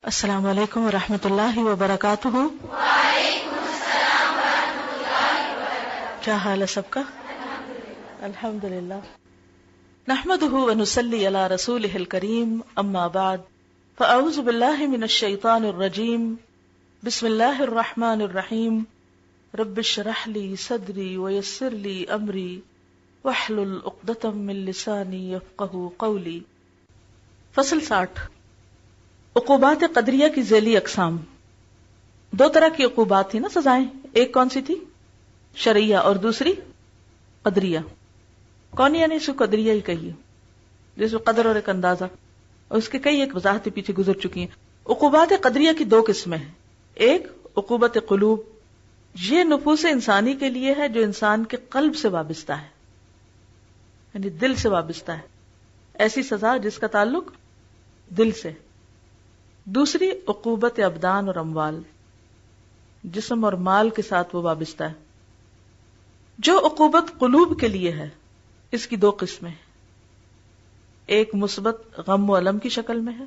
السلام علیکم ورحمۃ اللہ وبرکاتہ۔ وعلیکم السلام ورحمۃ اللہ وبرکاتہ۔ کیا حال ہے سب کا؟ الحمد للہ۔ نحمده ونصلی علی رسولہ الکریم، اما بعد فاعوذ باللہ من الشیطان الرجیم، بسم اللہ الرحمن الرحیم، رب اشرح لی صدری ویسر لی امری واحلل عقدۃ من لسانی یفقہوا قولی۔ فصل 60، عقوبات قدریہ کی ذیلی اقسام۔ دو طرح کی عقوبات تھی نا، سزائیں۔ ایک کون سی تھی؟ شرعیہ، اور دوسری قدریہ۔ کون یعنی اس کو قدریہ ہی کہیے، جس میں قدر اور ایک اندازہ، اور اس کے کئی ایک وضاحتیں پیچھے گزر چکی ہیں۔ عقوبات قدریہ کی دو قسمیں ہیں۔ ایک عقوبت قلوب، یہ نفوس انسانی کے لیے ہے جو انسان کے قلب سے وابستہ ہے، یعنی دل سے وابستہ ہے، ایسی سزا جس کا تعلق دل سے۔ دوسری عقوبت ابدان اور اموال، جسم اور مال کے ساتھ وہ وابستہ ہے۔ جو عقوبت قلوب کے لیے ہے، اس کی دو قسمیں ہیں۔ ایک مثبت غم و الم کی شکل میں ہے،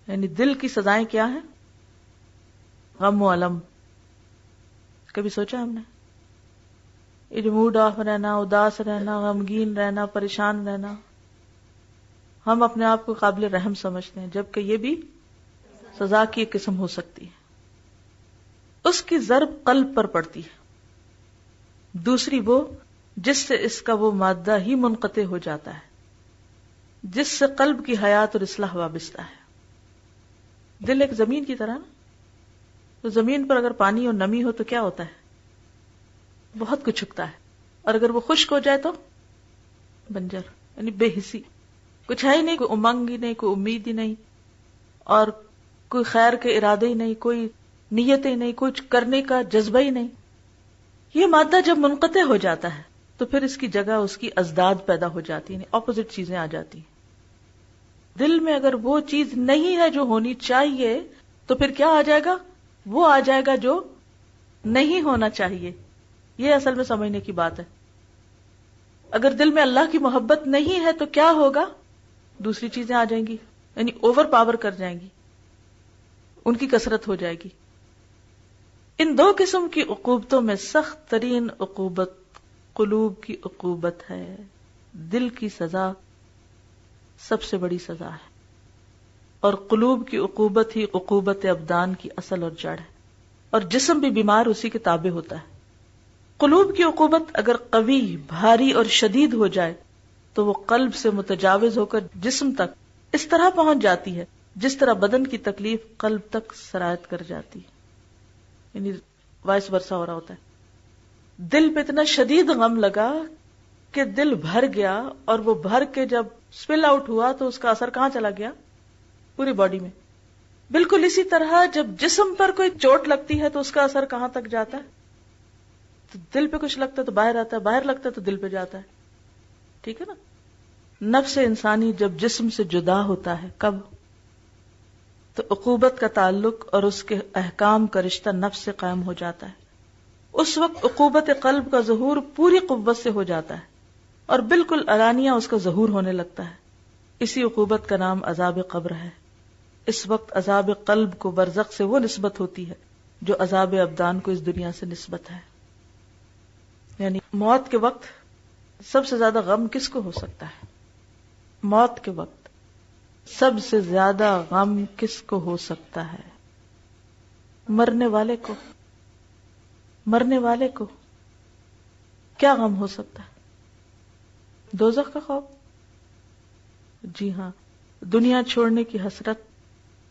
یعنی دل کی سزائیں کیا ہیں؟ غم و الم۔ کبھی سوچا ہم نے یہ جو موڈ آف رہنا، اداس رہنا، غمگین رہنا، پریشان رہنا، ہم اپنے آپ کو قابل رحم سمجھتے ہیں، جبکہ یہ بھی سزا کی ایک قسم ہو سکتی ہے۔ اس کی ضرب قلب پر پڑتی ہے۔ دوسری وہ جس سے اس کا وہ مادہ ہی منقطع ہو جاتا ہے، جس سے قلب کی حیات اور اصلاح وابستہ ہے۔ دل ایک زمین کی طرح نا، تو زمین پر اگر پانی اور نمی ہو تو کیا ہوتا ہے؟ بہت کچھ اگتا ہے، اور اگر وہ خشک ہو جائے تو بنجر، یعنی بے حسی، کچھ ہے ہی نہیں، کوئی امنگ ہی نہیں، کوئی امید ہی نہیں، اور کوئی خیر کے ارادے ہی نہیں، کوئی نیت ہی نہیں، کچھ کرنے کا جذبہ ہی نہیں۔ یہ مادہ جب منقطع ہو جاتا ہے تو پھر اس کی جگہ اس کی ازداد پیدا ہو جاتی ہیں، اپوزٹ چیزیں آ جاتی ہیں۔ دل میں اگر وہ چیز نہیں ہے جو ہونی چاہیے تو پھر کیا آ جائے گا؟ وہ آ جائے گا جو نہیں ہونا چاہیے۔ یہ اصل میں سمجھنے کی بات ہے۔ اگر دل میں اللہ کی محبت نہیں ہے تو کیا ہوگا؟ دوسری چیزیں آ جائیں گی، یعنی اوور پاور کر جائیں گی، ان کی کثرت ہو جائے گی۔ ان دو قسم کی عقوبتوں میں سخت ترین عقوبت قلوب کی عقوبت ہے۔ دل کی سزا سب سے بڑی سزا ہے، اور قلوب کی عقوبت ہی عقوبت ابدان کی اصل اور جڑ ہے، اور جسم بھی بیمار اسی کے تابع ہوتا ہے۔ قلوب کی عقوبت اگر قوی، بھاری اور شدید ہو جائے تو وہ قلب سے متجاوز ہو کر جسم تک اس طرح پہنچ جاتی ہے جس طرح بدن کی تکلیف قلب تک سرایت کر جاتی ہے، یعنی وائس ورثہ ہو رہا ہوتا ہے۔ دل پہ اتنا شدید غم لگا کہ دل بھر گیا، اور وہ بھر کے جب سپل آؤٹ ہوا تو اس کا اثر کہاں چلا گیا؟ پوری باڈی میں۔ بالکل اسی طرح جب جسم پر کوئی چوٹ لگتی ہے تو اس کا اثر کہاں تک جاتا ہے؟ تو دل پہ کچھ لگتا ہے تو باہر آتا ہے، باہر لگتا ہے تو دل پہ جاتا ہے، ٹھیک ہے نا؟ نفس انسانی جب جسم سے جدا ہوتا ہے، کب؟ تو عقوبت کا تعلق اور اس کے احکام کا رشتہ نفس سے قائم ہو جاتا ہے۔ اس وقت عقوبت قلب کا ظہور پوری قوت سے ہو جاتا ہے، اور بالکل علانیہ اس کا ظہور ہونے لگتا ہے۔ اسی عقوبت کا نام عذاب قبر ہے۔ اس وقت عذاب قلب کو برزخ سے وہ نسبت ہوتی ہے جو عذاب ابدان کو اس دنیا سے نسبت ہے۔ یعنی موت کے وقت سب سے زیادہ غم کس کو ہو سکتا ہے؟ موت کے وقت سب سے زیادہ غم کس کو ہو سکتا ہے؟ مرنے والے کو۔ مرنے والے کو کیا غم ہو سکتا ہے؟ دوزخ کا خوف؟ جی ہاں، دنیا چھوڑنے کی حسرت،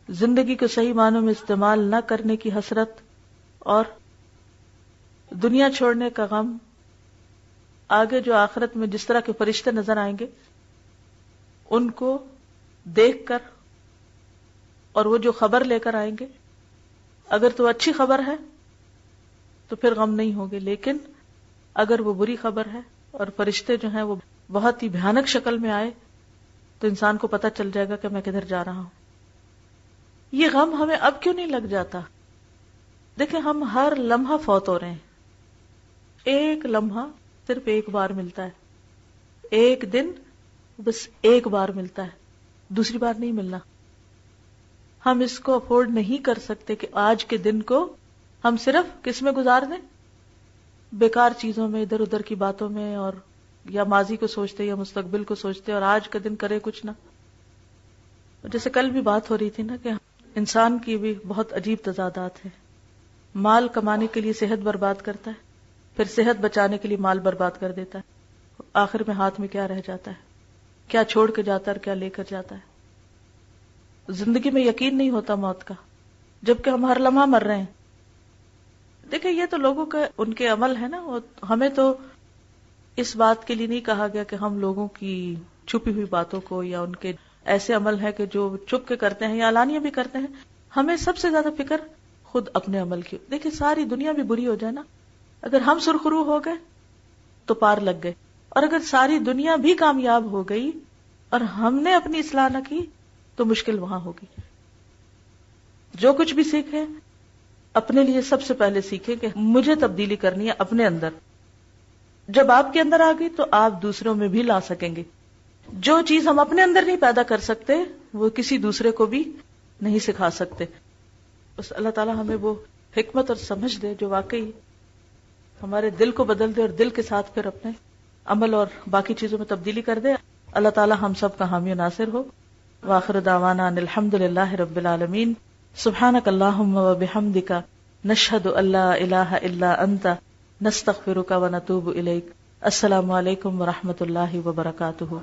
زندگی کو صحیح معنوں میں استعمال نہ کرنے کی حسرت، اور دنیا چھوڑنے کا غم۔ آگے جو آخرت میں جس طرح کے فرشتے نظر آئیں گے ان کو دیکھ کر، اور وہ جو خبر لے کر آئیں گے، اگر تو اچھی خبر ہے تو پھر غم نہیں ہوگے، لیکن اگر وہ بری خبر ہے اور فرشتے جو ہیں وہ بہت ہی بھیانک شکل میں آئے تو انسان کو پتہ چل جائے گا کہ میں کدھر جا رہا ہوں۔ یہ غم ہمیں اب کیوں نہیں لگ جاتا؟ دیکھیں، ہم ہر لمحہ فوت ہو رہے ہیں۔ ایک لمحہ صرف ایک بار ملتا ہے، ایک دن بس ایک بار ملتا ہے، دوسری بار نہیں ملنا۔ ہم اس کو افورڈ نہیں کر سکتے کہ آج کے دن کو ہم صرف کس میں گزار دیں؟ بیکار چیزوں میں، ادھر ادھر کی باتوں میں، اور یا ماضی کو سوچتے یا مستقبل کو سوچتے، اور آج کا دن کرے کچھ نہ. جیسے کل بھی بات ہو رہی تھی نا کہ انسان کی بھی بہت عجیب تضادات ہیں. مال کمانے کے لیے صحت برباد کرتا ہے، پھر صحت بچانے کے لیے مال برباد کر دیتا ہے. آخر میں ہاتھ میں کیا رہ جاتا ہے؟ کیا چھوڑ کے جاتا ہے اور کیا لے کر جاتا ہے؟ زندگی میں یقین نہیں ہوتا موت کا، جبکہ ہم ہر لمحہ مر رہے ہیں. دیکھیں یہ تو لوگوں کا ان کے عمل ہے نا. ہمیں تو اس بات کے لیے نہیں کہا گیا کہ ہم لوگوں کی چھپی ہوئی باتوں کو یا ان کے ایسے عمل ہے کہ جو چھپ کے کرتے ہیں یا علانیہ بھی کرتے ہیں. ہمیں سب سے زیادہ فکر خود اپنے عمل کی. دیکھیں ساری دنیا بھی بری ہو جائے نا، اگر ہم سرخرو ہو گئے تو پار لگ گئے، اور اگر ساری دنیا بھی کامیاب ہو گئی اور ہم نے اپنی اصلاح نہ کی تو مشکل وہاں ہوگی. جو کچھ بھی سیکھیں اپنے لیے سب سے پہلے سیکھیں کہ مجھے تبدیلی کرنی ہے اپنے اندر. جب آپ کے اندر آ گئی تو آپ دوسروں میں بھی لا سکیں گے. جو چیز ہم اپنے اندر نہیں پیدا کر سکتے وہ کسی دوسرے کو بھی نہیں سکھا سکتے. بس اللہ تعالیٰ ہمیں وہ حکمت اور سمجھ دے جو واقعی ہمارے دل کو بدل دے اور دل کے ساتھ پھر اپنے عمل اور باقی چیزوں میں تبدیلی کر دے. اللہ تعالیٰ ہم سب کا حامی و ناصر ہو. وآخر دعوانا ان الحمد للہ رب العالمین. سبحانک اللہم و بحمدک نشہد ان لا الہ الا انت نستغفرک و نتوب الیک. السلام علیکم ورحمۃ اللہ وبرکاتہ.